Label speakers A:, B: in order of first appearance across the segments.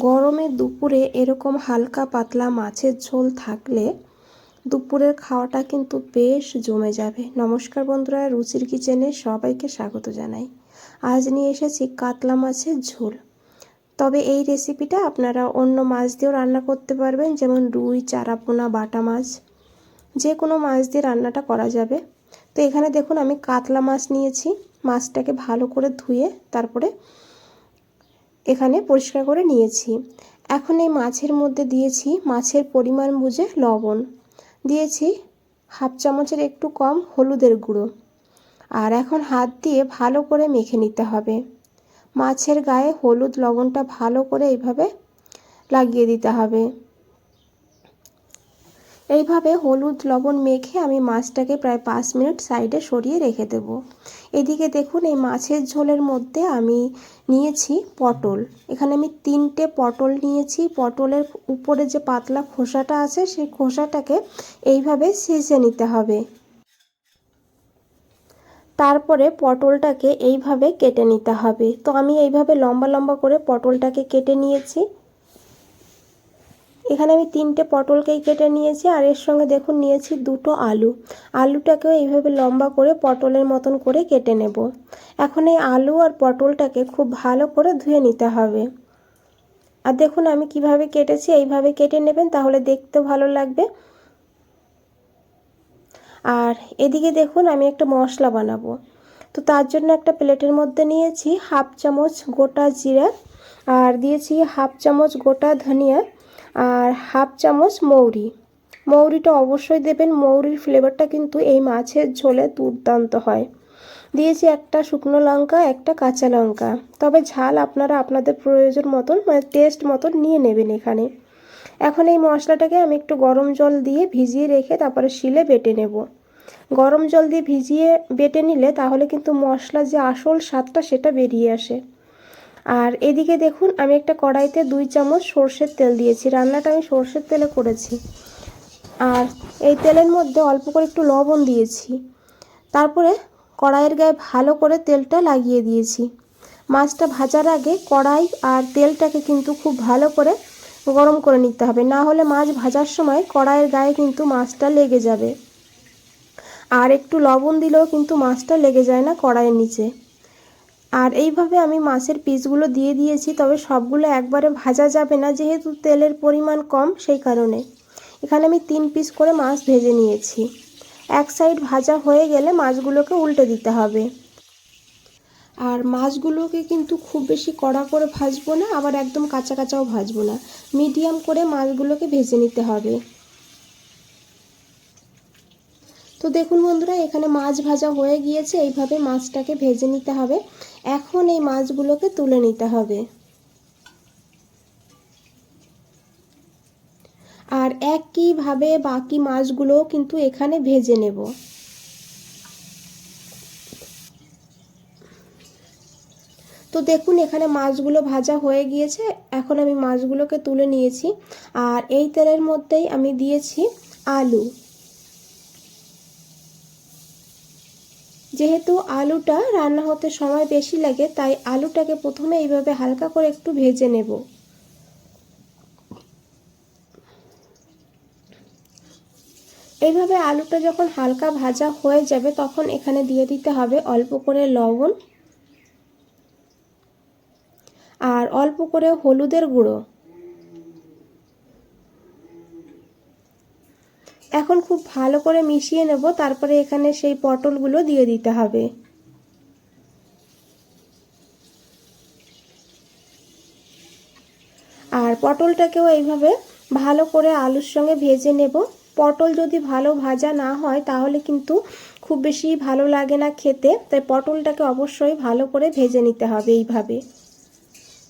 A: গরমে দুপুরে এরকম হালকা পাতলা মাছের ঝোল থাকলে দুপুরের খাওয়াটা কিন্তু বেশ জমে যাবে। নমস্কার বন্ধুরা, রুচির কিচেনে সবাইকে স্বাগত জানাই। আজ নিয়ে এসেছি কাতলা মাছের ঝোল। তবে এই রেসিপিটা আপনারা অন্য মাছ দিয়েও রান্না করতে পারবেন, যেমন রুই, চারাপোনা, বাটা মাছ, যে কোনো মাছ দিয়ে রান্নাটা করা যাবে। তো এখানে দেখুন আমি কাতলা মাছ নিয়েছি। মাছটাকে ভালো করে ধুয়ে তারপরে এখানে পরিষ্কার করে নিয়েছি। এখন এই মাছের মধ্যে দিয়েছি মাছের পরিমাণ বুঝে লবণ, দিয়েছি হাফ চামচের একটু কম হলুদের গুঁড়ো। আর এখন হাত দিয়ে ভালো করে মেখে নিতে হবে। মাছের গায়ে হলুদ লবণটা ভালো করে এইভাবে লাগিয়ে দিতে হবে। এইভাবে হলুদ লবণ মেখে আমি মাছটাকে প্রায় 5 মিনিট সাইডে সরিয়ে রেখে দেব। এদিকে দেখুন এই মাছের ঝোলের মধ্যে আমি নিয়েছি পটল। এখানে আমি 3টে পটল নিয়েছি। পটলের উপরে যে পাতলা খোসাটা আছে সেই খোসাটাকে এইভাবে ছেঁচে নিতে হবে। তারপরে পটলটাকে এইভাবে কেটে নিতে হবে। তো আমি এইভাবে লম্বা লম্বা করে পটলটাকে কেটে নিয়েছি। এখানে আমি 3টে পটলকেই কেটে নিয়েছি, আর এর সঙ্গে দেখুন নিয়েছি 2টো আলু। আলুটাকেও এইভাবে লম্বা করে পটলের মতন করে কেটে নেব। এখন এই আলু আর পটলটাকে খুব ভালো করে ধুয়ে নিতে হবে। আর দেখুন আমি কিভাবে কেটেছি, এইভাবে কেটে নেবেন, তাহলে দেখতে ভালো লাগবে। আর এদিকে দেখুন আমি একটা মশলা বানাবো। তো তার জন্য একটা প্লেটের মধ্যে নিয়েছি হাফ চামচ গোটা জিরা, আর দিয়েছি হাফ চামচ গোটা ধনিয়া, আর হাফ চামচ মৌরি। মৌরিটা অবশ্যই দেবেন, মৌরির ফ্লেভারটা কিন্তু এই মাছের ঝোলে দুর্দান্ত হয়। দিয়েছি একটা শুকনো লঙ্কা, একটা কাঁচা লঙ্কা। তবে ঝাল আপনারা আপনাদের প্রয়োজন মতন, মানে টেস্ট মতন নিয়ে নেবেন এখানে। এখন এই মশলাটাকে আমি একটু গরম জল দিয়ে ভিজিয়ে রেখে তারপরে শিলে বেটে নেব। গরম জল দিয়ে ভিজিয়ে বেটে নিলে তাহলে কিন্তু মশলার যে আসল স্বাদটা সেটা বেরিয়ে আসে। আর এদিকে দেখুন আমি একটা কড়াইতে 2 চামচ সর্ষের তেল দিয়েছি। রান্নাটা আমি সর্ষের তেলে করেছি। আর এই তেলের মধ্যে অল্প করে একটু লবণ দিয়েছি। তারপরে কড়াইয়ের গায়ে ভালো করে তেলটা লাগিয়ে দিয়েছি। মাছটা ভাজার আগে কড়াই আর তেলটাকে কিন্তু খুব ভালো করে গরম করে নিতে হবে, না হলে মাছ ভাজার সময় কড়াইয়ের গায়ে কিন্তু মাছটা লেগে যাবে। আর একটু লবণ দিলেও কিন্তু মাছটা লেগে যায় না কড়াইয়ের নিচে। আর এইভাবে আমি মাছের পিসগুলো দিয়ে দিয়েছি, তবে সবগুলো একবারে ভাজা যাবে না, যেহেতু তেলের পরিমাণ কম সেই কারণে। এখানে আমি 3 পিস করে মাছ ভেজে নিয়েছি। এক সাইড ভাজা হয়ে গেলে মাছগুলোকে উল্টে দিতে হবে। আর মাছগুলোকে কিন্তু খুব বেশি কড়া করে ভাজবো না, আবার একদম কাঁচা কাঁচাও ভাজবো না, মিডিয়াম করে মাছগুলোকে ভেজে নিতে হবে। তো দেখুন বন্ধুরা, এখানে মাছ ভাজা হয়ে গিয়েছে। এইভাবে মাছটাকে ভেজে নিতে হবে। এখন এই মাছগুলোকে তুলে নিতে হবে। আর একইভাবে বাকি মাছগুলোও কিন্তু এখানে ভেজে নেব। তো দেখুন এখানে মাছগুলো ভাজা হয়ে গিয়েছে। এখন আমি মাছগুলোকে তুলে নিয়েছি। আর এই তেলের মধ্যেই আমি দিয়েছি আলু। যেহেতু আলুটা রান্না হতে সময় বেশি লাগে, তাই আলুটাকে প্রথমে এইভাবে হালকা করে একটু ভেজে নেব। এইভাবে আলুটা যখন হালকা ভাজা হয়ে যাবে তখন এখানে দিয়ে দিতে হবে অল্প করে লবণ আর অল্প করে হলুদের গুঁড়ো। এখন খুব ভালো করে মিশিয়ে নেব। তারপরে এখানে সেই পটলগুলো দিয়ে দিতে হবে। আর পটলটাকেও এইভাবে ভালো করে আলুর সঙ্গে ভেজে নেব। পটল যদি ভালো ভাজা না হয় তাহলে কিন্তু খুব বেশি ভালো লাগে না খেতে, তাই পটলটাকে অবশ্যই ভালো করে ভেজে নিতে হবে এইভাবে।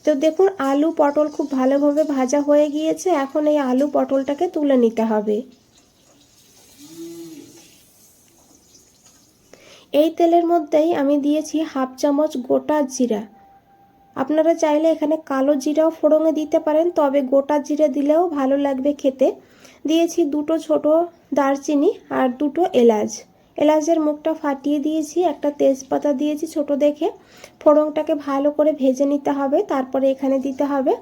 A: তো দেখুন আলু পটল খুব ভালোভাবে ভাজা হয়ে গিয়েছে। এখন এই আলু পটলটাকে তুলে নিতে হবে। এই তেলের মধ্যেই আমি দিয়েছি হাফ চামচ গোটা জিরা। আপনারা চাইলে এখানে কালো জিরাও ফোড়নে দিতে পারেন, তবে গোটা জিরা দিলেও ভালো লাগবে খেতে। দিয়েছি 2টো ছোট দারচিনি আর 2টো এলাচ। এলাচের মুখটা ফাটিয়ে দিয়েছি, একটা তেজপাতা দিয়েছি ছোট দেখে। ফোড়নটাকে ভালো করে ভেজে নিতে হবে, তারপরে এখানে দিতে হবে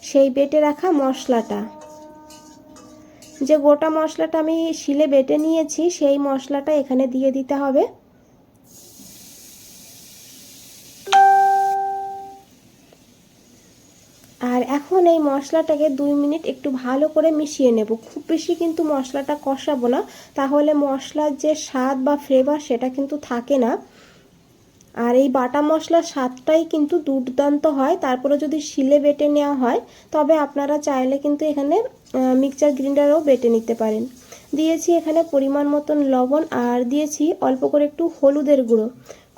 A: সেই বেটে রাখা মশলাটা। যে গোটা মশলাটা আমি শিলে বেটে নিয়েছি সেই মশলাটা এখানে দিয়ে দিতে হবে। আর এখন এই মশলাটাকে 2 মিনিট একটু ভালো করে মিশিয়ে নেব। খুব বেশি কিন্তু মশলাটা কষাবো না, তাহলে মশলার যে স্বাদ বা ফ্লেভার সেটা কিন্তু থাকে না। আর এই বাটা মশলার স্বাদটাই কিন্তু দুর্দান্ত হয়। তারপরে যদি শিলে বেটে নেওয়া হয় তবে আপনারা চাইলে কিন্তু এখানে মিক্সচার গ্রাইন্ডারও বেটে নিতে পারেন। দিয়েছি এখানে পরিমাণ মতন লবণ, আর দিয়েছি অল্প করে একটু হলুদের গুঁড়ো।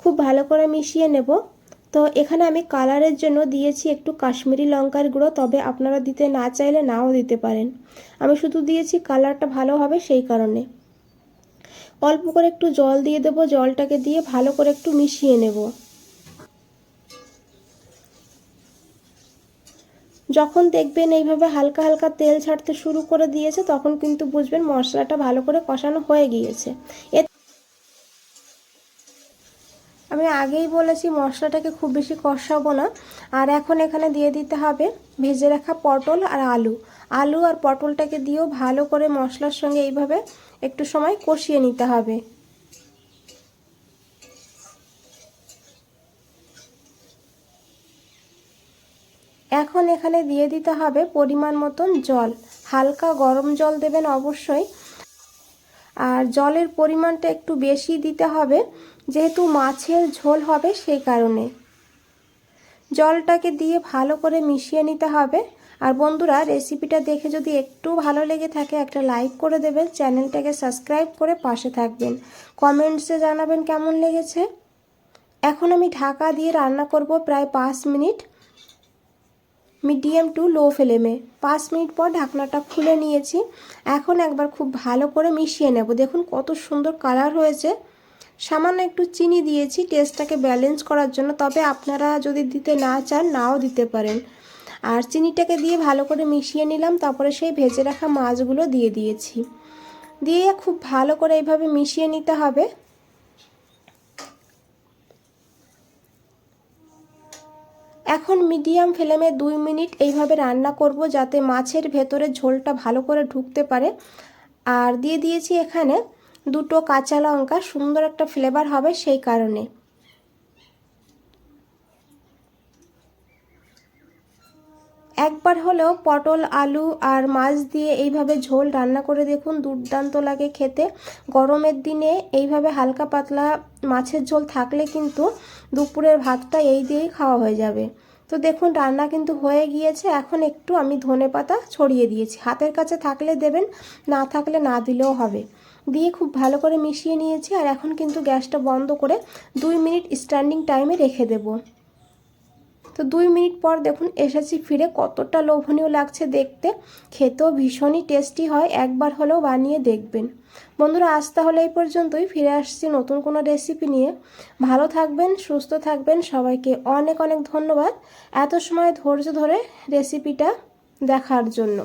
A: খুব ভালো করে মিশিয়ে নেব। তো এখানে আমি কালারের জন্য দিয়েছি একটু কাশ্মীরি লঙ্কার গুঁড়ো, তবে আপনারা দিতে না চাইলে নাও দিতে পারেন। আমি শুধু দিয়েছি কালারটা ভালো হবে সেই কারণে। অল্প করে একটু জল দিয়ে দেব, জলটাকে দিয়ে ভালো করে একটু মিশিয়ে নেব। যখন দেখবেন এইভাবে হালকা হালকা তেল ছাড়তে শুরু করে দিয়েছে তখন কিন্তু বুঝবেন মশলাটা ভালো করে কষানো হয়ে গিয়েছে। আমি আগেই বলেছি মশলাটাকে খুব বেশি কষাবো না। আর এখন এখানে দিয়ে দিতে হবে ভেজে রাখা পটল আর আলু। আলু আর পটলটাকে দিয়েও ভালো করে মশলার সঙ্গে এইভাবে একটু সময় কষিয়ে নিতে হবে। এখন এখানে দিয়ে দিতে হবে পরিমাণ মতন জল। হালকা গরম জল দেবেন অবশ্যই, আর জলের পরিমাণটা একটু বেশি দিতে হবে যেহেতু মাছের ঝোল হবে সেই কারণে। জলটাকে দিয়ে ভালো করে মিশিয়ে নিতে হবে। আর বন্ধুরা, রেসিপিটা দেখে যদি একটু ভালো লেগে থাকে একটা লাইক করে দেবেন, চ্যানেলটাকে সাবস্ক্রাইব করে পাশে থাকবেন, কমেন্টসে জানাবেন কেমন লেগেছে। এখন আমি ঢাকা দিয়ে রান্না করব প্রায় 5 মিনিট, মিডিয়াম টু লো ফ্লেমে। 5 মিনিট পর ঢাকনাটা খুলে নিয়েছি। এখন একবার খুব ভালো করে মিশিয়ে নেব। দেখুন কত সুন্দর কালার হয়েছে। সামান্য একটু চিনি দিয়েছি টেস্টটাকে ব্যালেন্স করার জন্য, তবে আপনারা যদি দিতে না চান নাও দিতে পারেন। আর চিনিটাকে দিয়ে ভালো করে মিশিয়ে নিলাম, তারপরে সেই ভেজে রাখা মাছগুলো দিয়ে দিয়েছি। দিয়ে খুব ভালো করে এইভাবে মিশিয়ে নিতে হবে। এখন মিডিয়াম ফ্লেমে 2 মিনিট এইভাবে রান্না করব যাতে মাছের ভেতরে ঝোলটা ভালো করে ঢুকতে পারে। আর দিয়ে দিয়েছি এখানে 2টো কাঁচা লঙ্কা, সুন্দর একটা ফ্লেভার হবে সেই কারণে। একবার হলেও পটল আলু আর মাছ দিয়ে এইভাবে ঝোল রান্না করে দেখুন, দুর্দান্ত লাগে খেতে। গরমের দিনে এইভাবে হালকা পাতলা মাছের ঝোল থাকলে কিন্তু দুপুরের ভাতটা এই দিয়েই খাওয়া হয়ে যাবে। তো দেখুন রান্না কিন্তু হয়ে গিয়েছে। এখন একটু আমি ধনেপাতা ছড়িয়ে দিয়েছি, হাতের কাছে থাকলে দেবেন, না থাকলে না দিলেও হবে। দিয়ে খুব ভালো করে মিশিয়ে নিয়েছি। আর এখন কিন্তু গ্যাসটা বন্ধ করে 2 মিনিট স্ট্যান্ডিং টাইমে রেখে দেব। তো 2 মিনিট পর দেখুন এসেছি ফিরে, কতটা লোভনীয় লাগছে দেখতে, খেতেও ভীষণই টেস্টি হয়। একবার হলেও বানিয়ে দেখবেন বন্ধুরা। আজ তাহলে এই পর্যন্তই, ফিরে আসছি নতুন কোনো রেসিপি নিয়ে। ভালো থাকবেন, সুস্থ থাকবেন, সবাইকে অনেক অনেক ধন্যবাদ এত সময় ধৈর্য ধরে রেসিপিটা দেখার জন্য।